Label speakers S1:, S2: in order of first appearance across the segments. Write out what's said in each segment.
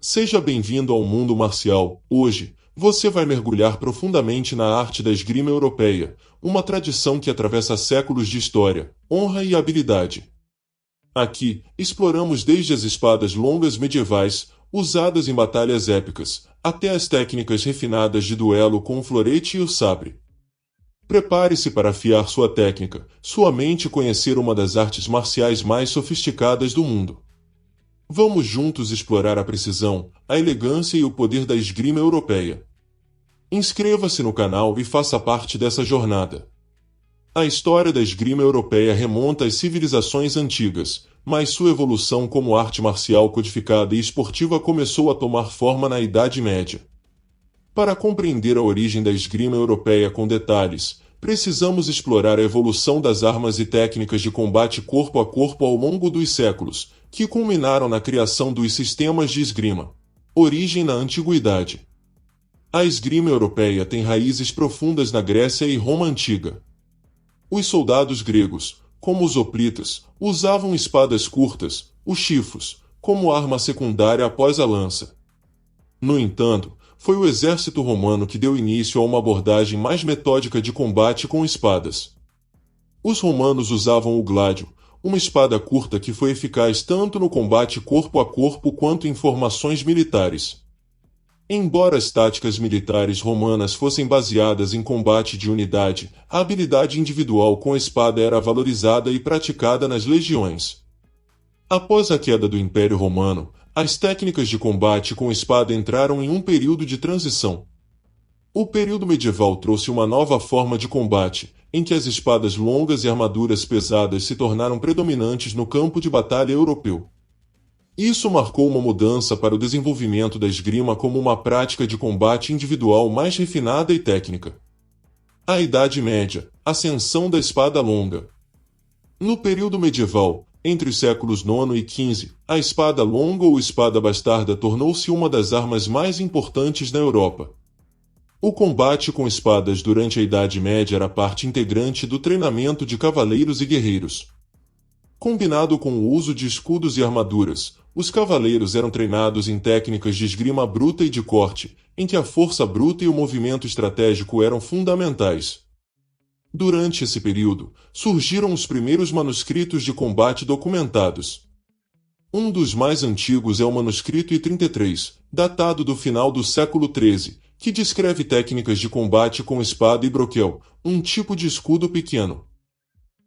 S1: Seja bem-vindo ao mundo marcial. Hoje, você vai mergulhar profundamente na arte da esgrima europeia, uma tradição que atravessa séculos de história, honra e habilidade. Aqui, exploramos desde as espadas longas medievais, usadas em batalhas épicas, até as técnicas refinadas de duelo com o florete e o sabre. Prepare-se para afiar sua técnica, sua mente e conhecer uma das artes marciais mais sofisticadas do mundo. Vamos juntos explorar a precisão, a elegância e o poder da esgrima europeia. Inscreva-se no canal e faça parte dessa jornada. A história da esgrima europeia remonta às civilizações antigas, mas sua evolução como arte marcial codificada e esportiva começou a tomar forma na Idade Média. Para compreender a origem da esgrima europeia com detalhes, precisamos explorar a evolução das armas e técnicas de combate corpo a corpo ao longo dos séculos, que culminaram na criação dos sistemas de esgrima. Origem na Antiguidade. A esgrima europeia tem raízes profundas na Grécia e Roma antiga. Os soldados gregos, como os hoplitas, usavam espadas curtas, os chifros, como arma secundária após a lança. No entanto, foi o exército romano que deu início a uma abordagem mais metódica de combate com espadas. Os romanos usavam o gládio, uma espada curta que foi eficaz tanto no combate corpo a corpo quanto em formações militares. Embora as táticas militares romanas fossem baseadas em combate de unidade, a habilidade individual com a espada era valorizada e praticada nas legiões. Após a queda do Império Romano, as técnicas de combate com espada entraram em um período de transição. O período medieval trouxe uma nova forma de combate, em que as espadas longas e armaduras pesadas se tornaram predominantes no campo de batalha europeu. Isso marcou uma mudança para o desenvolvimento da esgrima como uma prática de combate individual mais refinada e técnica. A Idade Média, ascensão da espada longa. No período medieval, entre os séculos IX e XV, a espada longa ou espada bastarda tornou-se uma das armas mais importantes na Europa. O combate com espadas durante a Idade Média era parte integrante do treinamento de cavaleiros e guerreiros. Combinado com o uso de escudos e armaduras, os cavaleiros eram treinados em técnicas de esgrima bruta e de corte, em que a força bruta e o movimento estratégico eram fundamentais. Durante esse período, surgiram os primeiros manuscritos de combate documentados. Um dos mais antigos é o manuscrito I-33, datado do final do século XIII, que descreve técnicas de combate com espada e broquel, um tipo de escudo pequeno.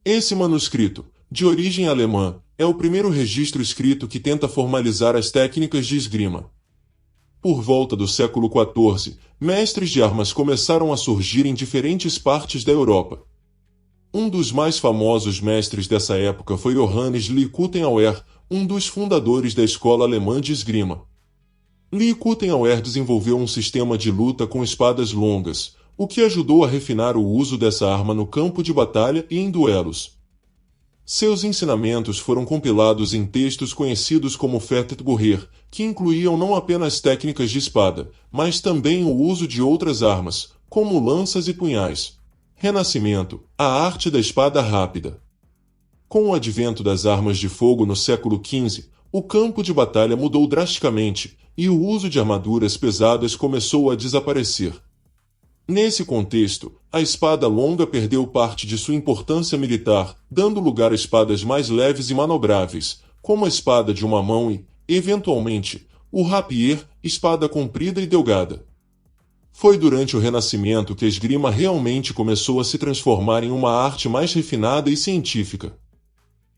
S1: Esse manuscrito, de origem alemã, é o primeiro registro escrito que tenta formalizar as técnicas de esgrima. Por volta do século XIV, mestres de armas começaram a surgir em diferentes partes da Europa. Um dos mais famosos mestres dessa época foi Johannes Liekutenauer, um dos fundadores da escola alemã de esgrima. Liekutenauer desenvolveu um sistema de luta com espadas longas, o que ajudou a refinar o uso dessa arma no campo de batalha e em duelos. Seus ensinamentos foram compilados em textos conhecidos como Fertigbucher, que incluíam não apenas técnicas de espada, mas também o uso de outras armas, como lanças e punhais. Renascimento, a arte da espada rápida. Com o advento das armas de fogo no século XV, o campo de batalha mudou drasticamente, e o uso de armaduras pesadas começou a desaparecer. Nesse contexto, a espada longa perdeu parte de sua importância militar, dando lugar a espadas mais leves e manobráveis, como a espada de uma mão e, eventualmente, o rapier, espada comprida e delgada. Foi durante o Renascimento que a esgrima realmente começou a se transformar em uma arte mais refinada e científica.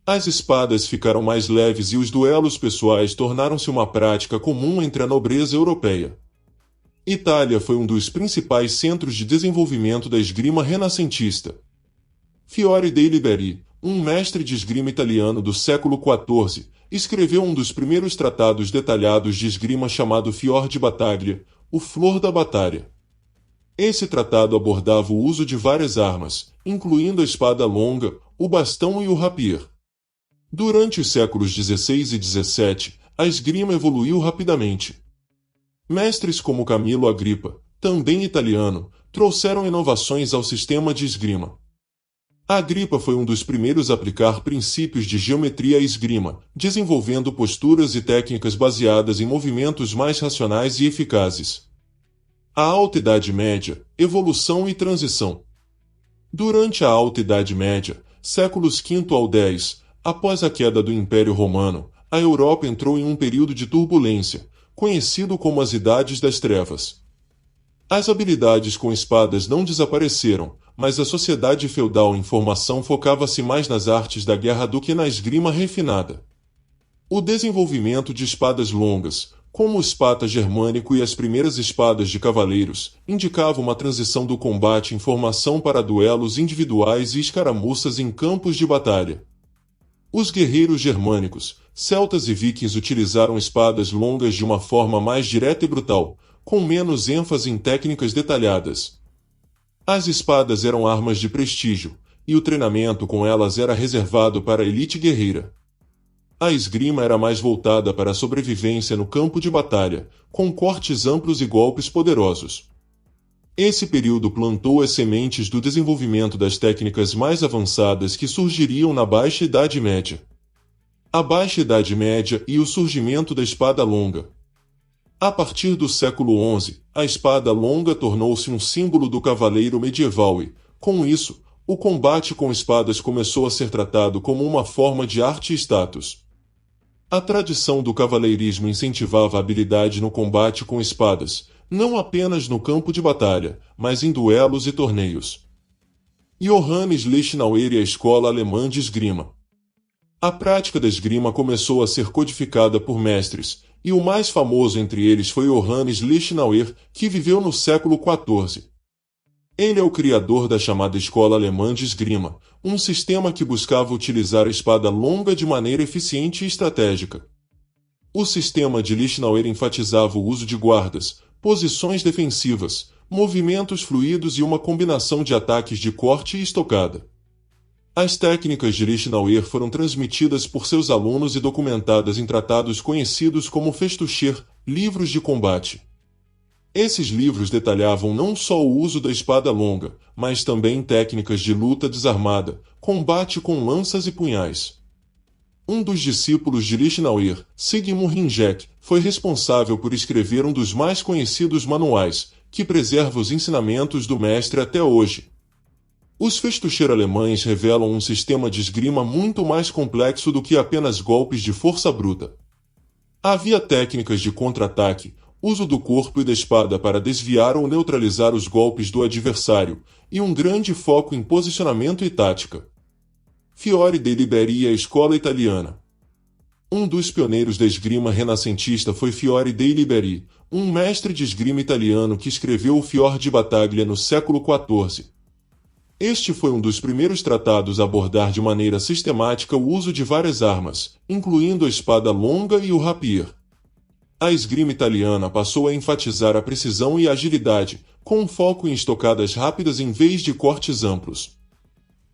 S1: As espadas ficaram mais leves e os duelos pessoais tornaram-se uma prática comum entre a nobreza europeia. Itália foi um dos principais centros de desenvolvimento da esgrima renascentista. Fiore dei Liberi, um mestre de esgrima italiano do século XIV, escreveu um dos primeiros tratados detalhados de esgrima chamado Fior di Battaglia, o Flor da Batalha. Esse tratado abordava o uso de várias armas, incluindo a espada longa, o bastão e o rapier. Durante os séculos XVI e XVII, a esgrima evoluiu rapidamente. Mestres como Camillo Agrippa, também italiano, trouxeram inovações ao sistema de esgrima. Agripa foi um dos primeiros a aplicar princípios de geometria à esgrima, desenvolvendo posturas e técnicas baseadas em movimentos mais racionais e eficazes. A Alta Idade Média, evolução e transição. Durante a Alta Idade Média, séculos V ao X, após a queda do Império Romano, a Europa entrou em um período de turbulência, conhecido como as Idades das Trevas. As habilidades com espadas não desapareceram, mas a sociedade feudal em formação focava-se mais nas artes da guerra do que na esgrima refinada. O desenvolvimento de espadas longas, como o espata germânico e as primeiras espadas de cavaleiros, indicava uma transição do combate em formação para duelos individuais e escaramuças em campos de batalha. Os guerreiros germânicos, celtas e vikings utilizaram espadas longas de uma forma mais direta e brutal, com menos ênfase em técnicas detalhadas. As espadas eram armas de prestígio, e o treinamento com elas era reservado para a elite guerreira. A esgrima era mais voltada para a sobrevivência no campo de batalha, com cortes amplos e golpes poderosos. Esse período plantou as sementes do desenvolvimento das técnicas mais avançadas que surgiriam na Baixa Idade Média. A Baixa Idade Média e o surgimento da espada longa. A partir do século XI, a espada longa tornou-se um símbolo do cavaleiro medieval e, com isso, o combate com espadas começou a ser tratado como uma forma de arte e status. A tradição do cavaleirismo incentivava a habilidade no combate com espadas, não apenas no campo de batalha, mas em duelos e torneios. Johannes Lichtenauer e a escola alemã de esgrima. A prática da esgrima começou a ser codificada por mestres, e o mais famoso entre eles foi Johannes Lichtenauer, que viveu no século XIV. Ele é o criador da chamada Escola Alemã de Esgrima, um sistema que buscava utilizar a espada longa de maneira eficiente e estratégica. O sistema de Lichtenauer enfatizava o uso de guardas, posições defensivas, movimentos fluidos e uma combinação de ataques de corte e estocada. As técnicas de Lichtenauer foram transmitidas por seus alunos e documentadas em tratados conhecidos como Festucher, livros de combate. Esses livros detalhavam não só o uso da espada longa, mas também técnicas de luta desarmada, combate com lanças e punhais. Um dos discípulos de Lichtenauer, Sigmund Ringek, foi responsável por escrever um dos mais conhecidos manuais, que preserva os ensinamentos do mestre até hoje. Os Festucher alemães revelam um sistema de esgrima muito mais complexo do que apenas golpes de força bruta. Havia técnicas de contra-ataque, uso do corpo e da espada para desviar ou neutralizar os golpes do adversário, e um grande foco em posicionamento e tática. Fiore de Liberi e a escola italiana. Um dos pioneiros da esgrima renascentista foi Fiore de Liberi, um mestre de esgrima italiano que escreveu o Fior di Battaglia no século XIV. Este foi um dos primeiros tratados a abordar de maneira sistemática o uso de várias armas, incluindo a espada longa e o rapier. A esgrima italiana passou a enfatizar a precisão e a agilidade, com um foco em estocadas rápidas em vez de cortes amplos.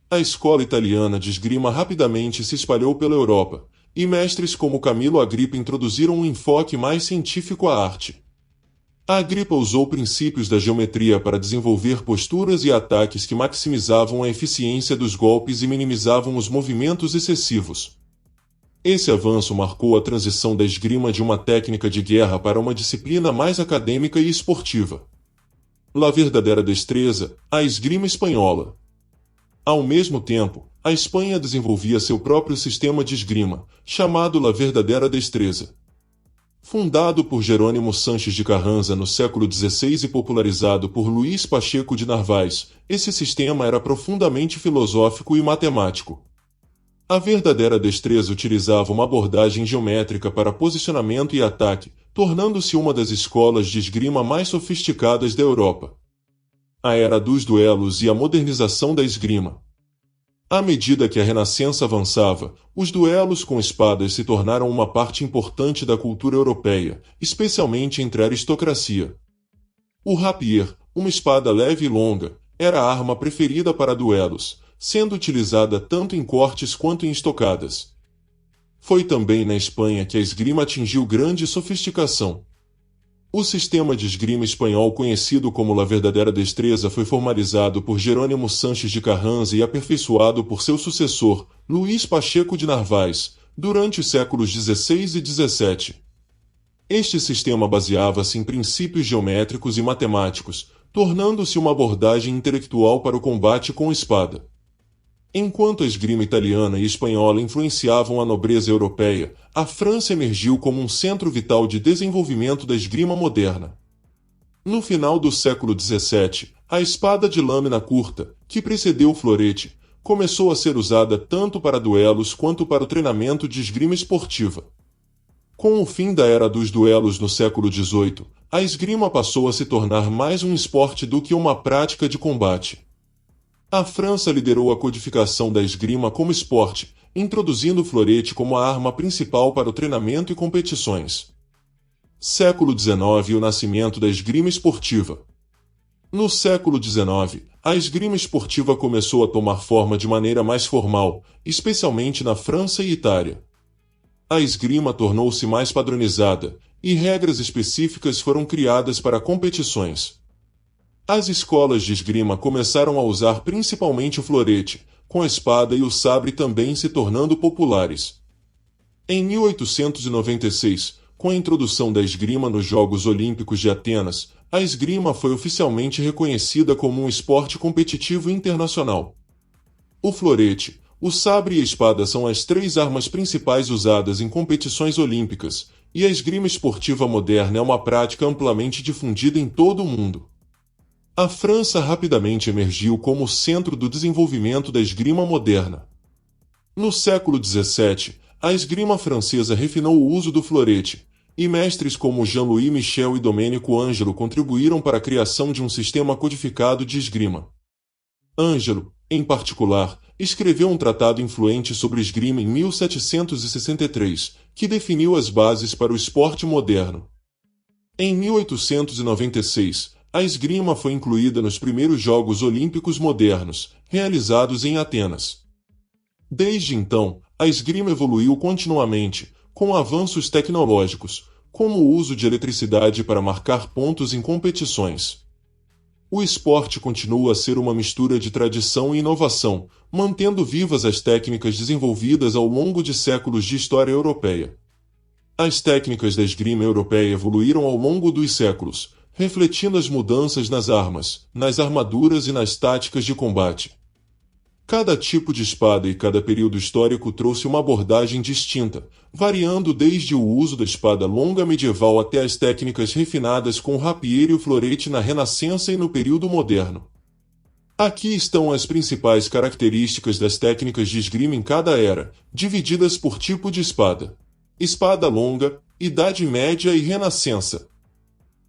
S1: A escola italiana de esgrima rapidamente se espalhou pela Europa, e mestres como Camilo Agripa introduziram um enfoque mais científico à arte. A Agripa usou princípios da geometria para desenvolver posturas e ataques que maximizavam a eficiência dos golpes e minimizavam os movimentos excessivos. Esse avanço marcou a transição da esgrima de uma técnica de guerra para uma disciplina mais acadêmica e esportiva. La verdadeira destreza, a esgrima espanhola. Ao mesmo tempo, a Espanha desenvolvia seu próprio sistema de esgrima, chamado La verdadeira destreza. Fundado por Jerônimo Sanches de Carranza no século XVI e popularizado por Luís Pacheco de Narváez, esse sistema era profundamente filosófico e matemático. A verdadeira destreza utilizava uma abordagem geométrica para posicionamento e ataque, tornando-se uma das escolas de esgrima mais sofisticadas da Europa. A era dos duelos e a modernização da esgrima. À medida que a Renascença avançava, os duelos com espadas se tornaram uma parte importante da cultura europeia, especialmente entre a aristocracia. O rapier, uma espada leve e longa, era a arma preferida para duelos, sendo utilizada tanto em cortes quanto em estocadas. Foi também na Espanha que a esgrima atingiu grande sofisticação. O sistema de esgrima espanhol conhecido como La Verdadera Destreza foi formalizado por Jerónimo Sánchez de Carranza e aperfeiçoado por seu sucessor, Luís Pacheco de Narváez, durante os séculos XVI e XVII. Este sistema baseava-se em princípios geométricos e matemáticos, tornando-se uma abordagem intelectual para o combate com espada. Enquanto a esgrima italiana e espanhola influenciavam a nobreza europeia, a França emergiu como um centro vital de desenvolvimento da esgrima moderna. No final do século XVII, a espada de lâmina curta, que precedeu o florete, começou a ser usada tanto para duelos quanto para o treinamento de esgrima esportiva. Com o fim da era dos duelos no século XVIII, a esgrima passou a se tornar mais um esporte do que uma prática de combate. A França liderou a codificação da esgrima como esporte, introduzindo o florete como a arma principal para o treinamento e competições. Século XIX e o nascimento da esgrima esportiva. No século XIX, a esgrima esportiva começou a tomar forma de maneira mais formal, especialmente na França e Itália. A esgrima tornou-se mais padronizada, e regras específicas foram criadas para competições. As escolas de esgrima começaram a usar principalmente o florete, com a espada e o sabre também se tornando populares. Em 1896, com a introdução da esgrima nos Jogos Olímpicos de Atenas, a esgrima foi oficialmente reconhecida como um esporte competitivo internacional. O florete, o sabre e a espada são as três armas principais usadas em competições olímpicas, e a esgrima esportiva moderna é uma prática amplamente difundida em todo o mundo. A França rapidamente emergiu como o centro do desenvolvimento da esgrima moderna. No século XVII, a esgrima francesa refinou o uso do florete, e mestres como Jean-Louis Michel e Domenico Ângelo contribuíram para a criação de um sistema codificado de esgrima. Ângelo, em particular, escreveu um tratado influente sobre esgrima em 1763, que definiu as bases para o esporte moderno. Em 1896, a esgrima foi incluída nos primeiros Jogos Olímpicos modernos, realizados em Atenas. Desde então, a esgrima evoluiu continuamente, com avanços tecnológicos, como o uso de eletricidade para marcar pontos em competições. O esporte continua a ser uma mistura de tradição e inovação, mantendo vivas as técnicas desenvolvidas ao longo de séculos de história europeia. As técnicas da esgrima europeia evoluíram ao longo dos séculos, refletindo as mudanças nas armas, nas armaduras e nas táticas de combate. Cada tipo de espada e cada período histórico trouxe uma abordagem distinta, variando desde o uso da espada longa medieval até as técnicas refinadas com o rapier e o florete na Renascença e no período moderno. Aqui estão as principais características das técnicas de esgrima em cada era, divididas por tipo de espada. Espada longa, Idade Média e Renascença.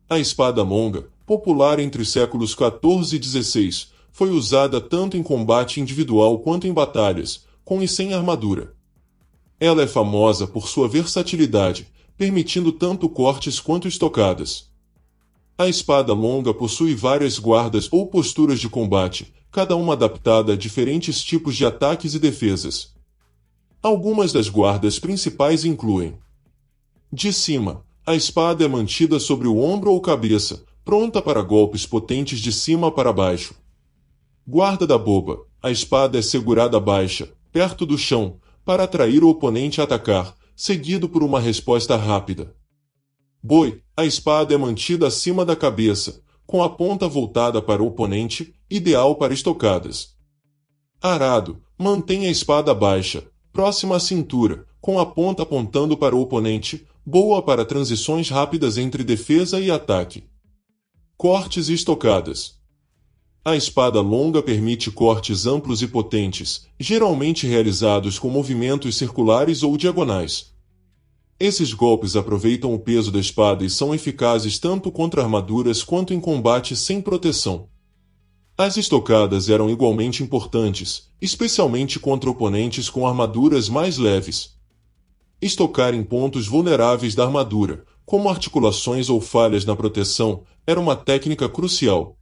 S1: A espada longa, popular entre os séculos XIV e XVI, foi usada tanto em combate individual quanto em batalhas, com e sem armadura. Ela é famosa por sua versatilidade, permitindo tanto cortes quanto estocadas. A espada longa possui várias guardas ou posturas de combate, cada uma adaptada a diferentes tipos de ataques e defesas. Algumas das guardas principais incluem: de cima, a espada é mantida sobre o ombro ou cabeça, pronta para golpes potentes de cima para baixo. Guarda da boba, a espada é segurada baixa, perto do chão, para atrair o oponente a atacar, seguido por uma resposta rápida. Boi, a espada é mantida acima da cabeça, com a ponta voltada para o oponente, ideal para estocadas. Arado, mantém a espada baixa, próxima à cintura, com a ponta apontando para o oponente, boa para transições rápidas entre defesa e ataque. Cortes e estocadas. A espada longa permite cortes amplos e potentes, geralmente realizados com movimentos circulares ou diagonais. Esses golpes aproveitam o peso da espada e são eficazes tanto contra armaduras quanto em combate sem proteção. As estocadas eram igualmente importantes, especialmente contra oponentes com armaduras mais leves. Estocar em pontos vulneráveis da armadura, como articulações ou falhas na proteção, era uma técnica crucial.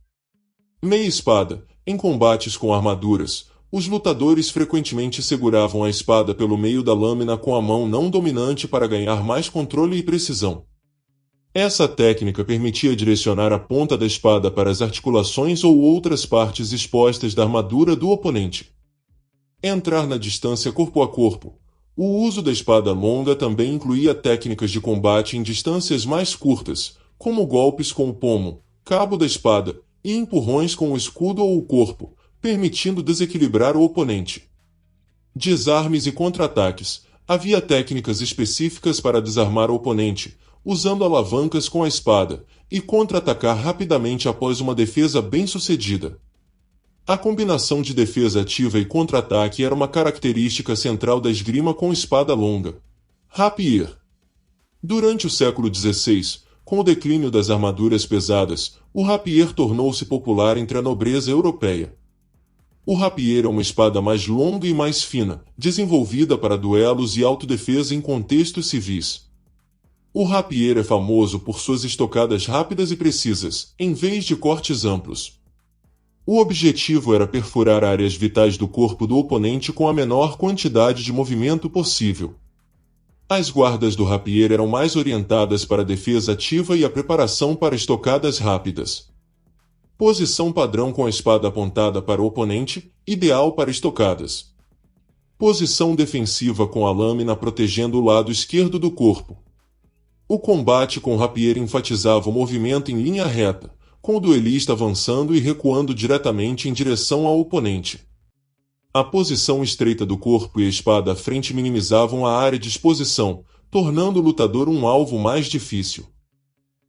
S1: Meia-espada. Em combates com armaduras, os lutadores frequentemente seguravam a espada pelo meio da lâmina com a mão não dominante para ganhar mais controle e precisão. Essa técnica permitia direcionar a ponta da espada para as articulações ou outras partes expostas da armadura do oponente. Entrar na distância corpo a corpo. O uso da espada longa também incluía técnicas de combate em distâncias mais curtas, como golpes com o pomo, cabo da espada, e empurrões com o escudo ou o corpo, permitindo desequilibrar o oponente. Desarmes e contra-ataques. Havia técnicas específicas para desarmar o oponente, usando alavancas com a espada, e contra-atacar rapidamente após uma defesa bem-sucedida. A combinação de defesa ativa e contra-ataque era uma característica central da esgrima com espada longa. Rapier. Durante o século XVI, com o declínio das armaduras pesadas, o rapier tornou-se popular entre a nobreza europeia. O rapier é uma espada mais longa e mais fina, desenvolvida para duelos e autodefesa em contextos civis. O rapier é famoso por suas estocadas rápidas e precisas, em vez de cortes amplos. O objetivo era perfurar áreas vitais do corpo do oponente com a menor quantidade de movimento possível. As guardas do rapier eram mais orientadas para a defesa ativa e a preparação para estocadas rápidas. Posição padrão com a espada apontada para o oponente, ideal para estocadas. Posição defensiva com a lâmina protegendo o lado esquerdo do corpo. O combate com rapier enfatizava o movimento em linha reta, com o duelista avançando e recuando diretamente em direção ao oponente. A posição estreita do corpo e a espada à frente minimizavam a área de exposição, tornando o lutador um alvo mais difícil.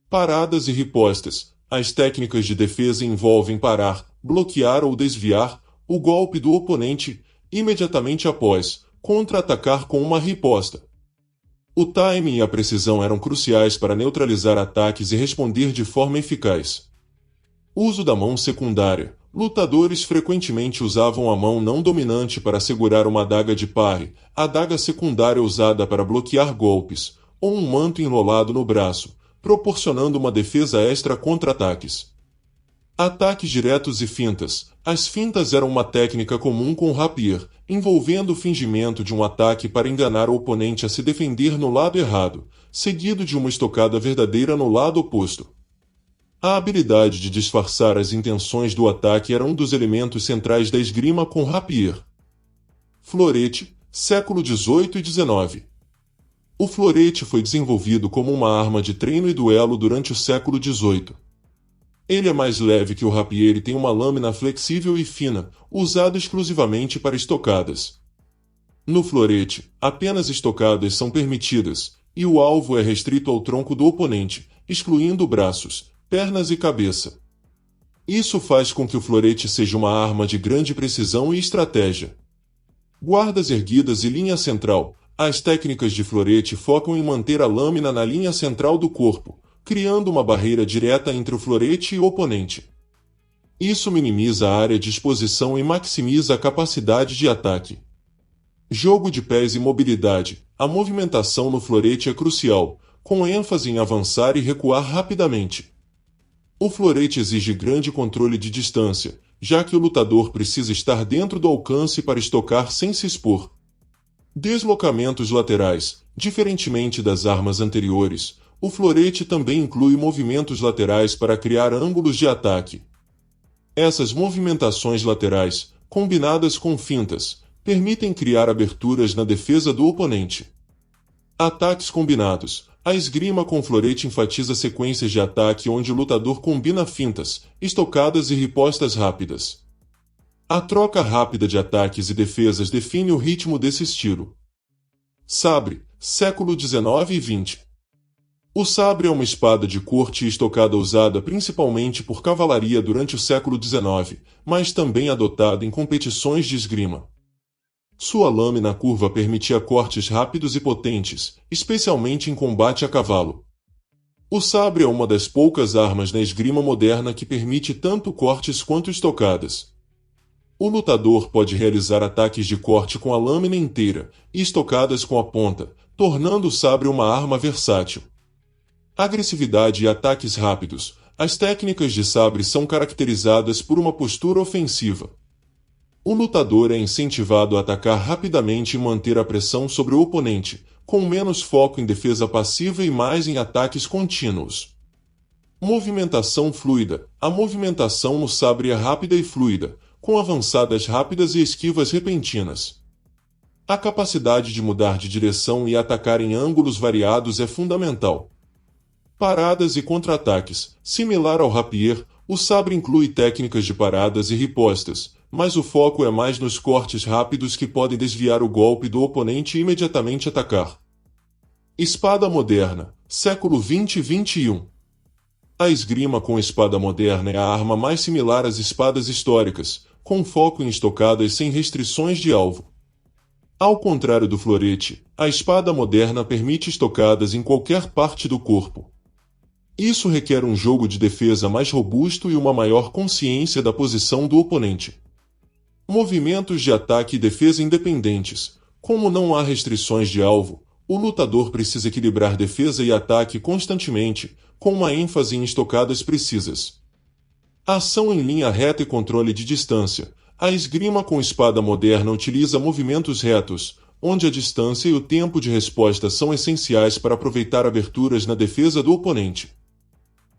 S1: Paradas e ripostas. As técnicas de defesa envolvem parar, bloquear ou desviar o golpe do oponente imediatamente após, contra-atacar com uma riposta. O timing e a precisão eram cruciais para neutralizar ataques e responder de forma eficaz. Uso da mão secundária. Lutadores frequentemente usavam a mão não dominante para segurar uma adaga de pare, a adaga secundária usada para bloquear golpes, ou um manto enrolado no braço, proporcionando uma defesa extra contra ataques. Ataques diretos e fintas. As fintas eram uma técnica comum com o rapier, envolvendo o fingimento de um ataque para enganar o oponente a se defender no lado errado, seguido de uma estocada verdadeira no lado oposto. A habilidade de disfarçar as intenções do ataque era um dos elementos centrais da esgrima com rapier. Florete, século XVIII e XIX. O florete foi desenvolvido como uma arma de treino e duelo durante o século XVIII. Ele é mais leve que o rapier e tem uma lâmina flexível e fina, usada exclusivamente para estocadas. No florete, apenas estocadas são permitidas, e o alvo é restrito ao tronco do oponente, excluindo braços, pernas e cabeça. Isso faz com que o florete seja uma arma de grande precisão e estratégia. Guardas erguidas e linha central. As técnicas de florete focam em manter a lâmina na linha central do corpo, criando uma barreira direta entre o florete e o oponente. Isso minimiza a área de exposição e maximiza a capacidade de ataque. Jogo de pés e mobilidade. A movimentação no florete é crucial, com ênfase em avançar e recuar rapidamente. O florete exige grande controle de distância, já que o lutador precisa estar dentro do alcance para estocar sem se expor. Deslocamentos laterais. Diferentemente das armas anteriores, o florete também inclui movimentos laterais para criar ângulos de ataque. Essas movimentações laterais, combinadas com fintas, permitem criar aberturas na defesa do oponente. Ataques combinados. A esgrima com florete enfatiza sequências de ataque onde o lutador combina fintas, estocadas e ripostas rápidas. A troca rápida de ataques e defesas define o ritmo desse estilo. Sabre, século XIX e XX. O sabre é uma espada de corte e estocada usada principalmente por cavalaria durante o século XIX, mas também adotada em competições de esgrima. Sua lâmina curva permitia cortes rápidos e potentes, especialmente em combate a cavalo. O sabre é uma das poucas armas na esgrima moderna que permite tanto cortes quanto estocadas. O lutador pode realizar ataques de corte com a lâmina inteira e estocadas com a ponta, tornando o sabre uma arma versátil. Agressividade e ataques rápidos. As técnicas de sabre são caracterizadas por uma postura ofensiva. O lutador é incentivado a atacar rapidamente e manter a pressão sobre o oponente, com menos foco em defesa passiva e mais em ataques contínuos. Movimentação fluida. A movimentação no sabre é rápida e fluida, com avançadas rápidas e esquivas repentinas. A capacidade de mudar de direção e atacar em ângulos variados é fundamental. Paradas e contra-ataques. Similar ao rapier, o sabre inclui técnicas de paradas e ripostas, mas o foco é mais nos cortes rápidos que podem desviar o golpe do oponente e imediatamente atacar. Espada moderna, século XX e XXI. A esgrima com espada moderna é a arma mais similar às espadas históricas, com foco em estocadas sem restrições de alvo. Ao contrário do florete, a espada moderna permite estocadas em qualquer parte do corpo. Isso requer um jogo de defesa mais robusto e uma maior consciência da posição do oponente. Movimentos de ataque e defesa independentes. Como não há restrições de alvo, o lutador precisa equilibrar defesa e ataque constantemente, com uma ênfase em estocadas precisas. Ação em linha reta e controle de distância. A esgrima com espada moderna utiliza movimentos retos, onde a distância e o tempo de resposta são essenciais para aproveitar aberturas na defesa do oponente.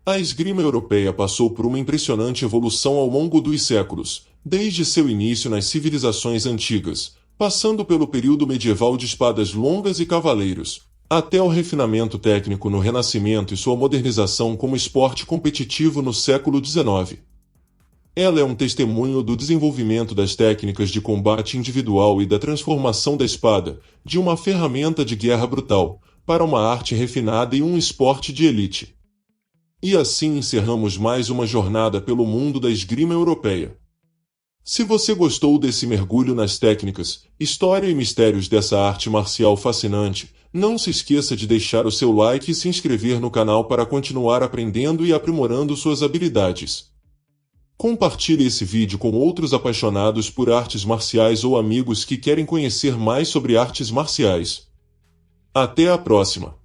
S1: A esgrima europeia passou por uma impressionante evolução ao longo dos séculos, desde seu início nas civilizações antigas, passando pelo período medieval de espadas longas e cavaleiros, até o refinamento técnico no Renascimento e sua modernização como esporte competitivo no século XIX. Ela é um testemunho do desenvolvimento das técnicas de combate individual e da transformação da espada, de uma ferramenta de guerra brutal, para uma arte refinada e um esporte de elite. E assim encerramos mais uma jornada pelo mundo da esgrima europeia. Se você gostou desse mergulho nas técnicas, história e mistérios dessa arte marcial fascinante, não se esqueça de deixar o seu like e se inscrever no canal para continuar aprendendo e aprimorando suas habilidades. Compartilhe esse vídeo com outros apaixonados por artes marciais ou amigos que querem conhecer mais sobre artes marciais. Até a próxima!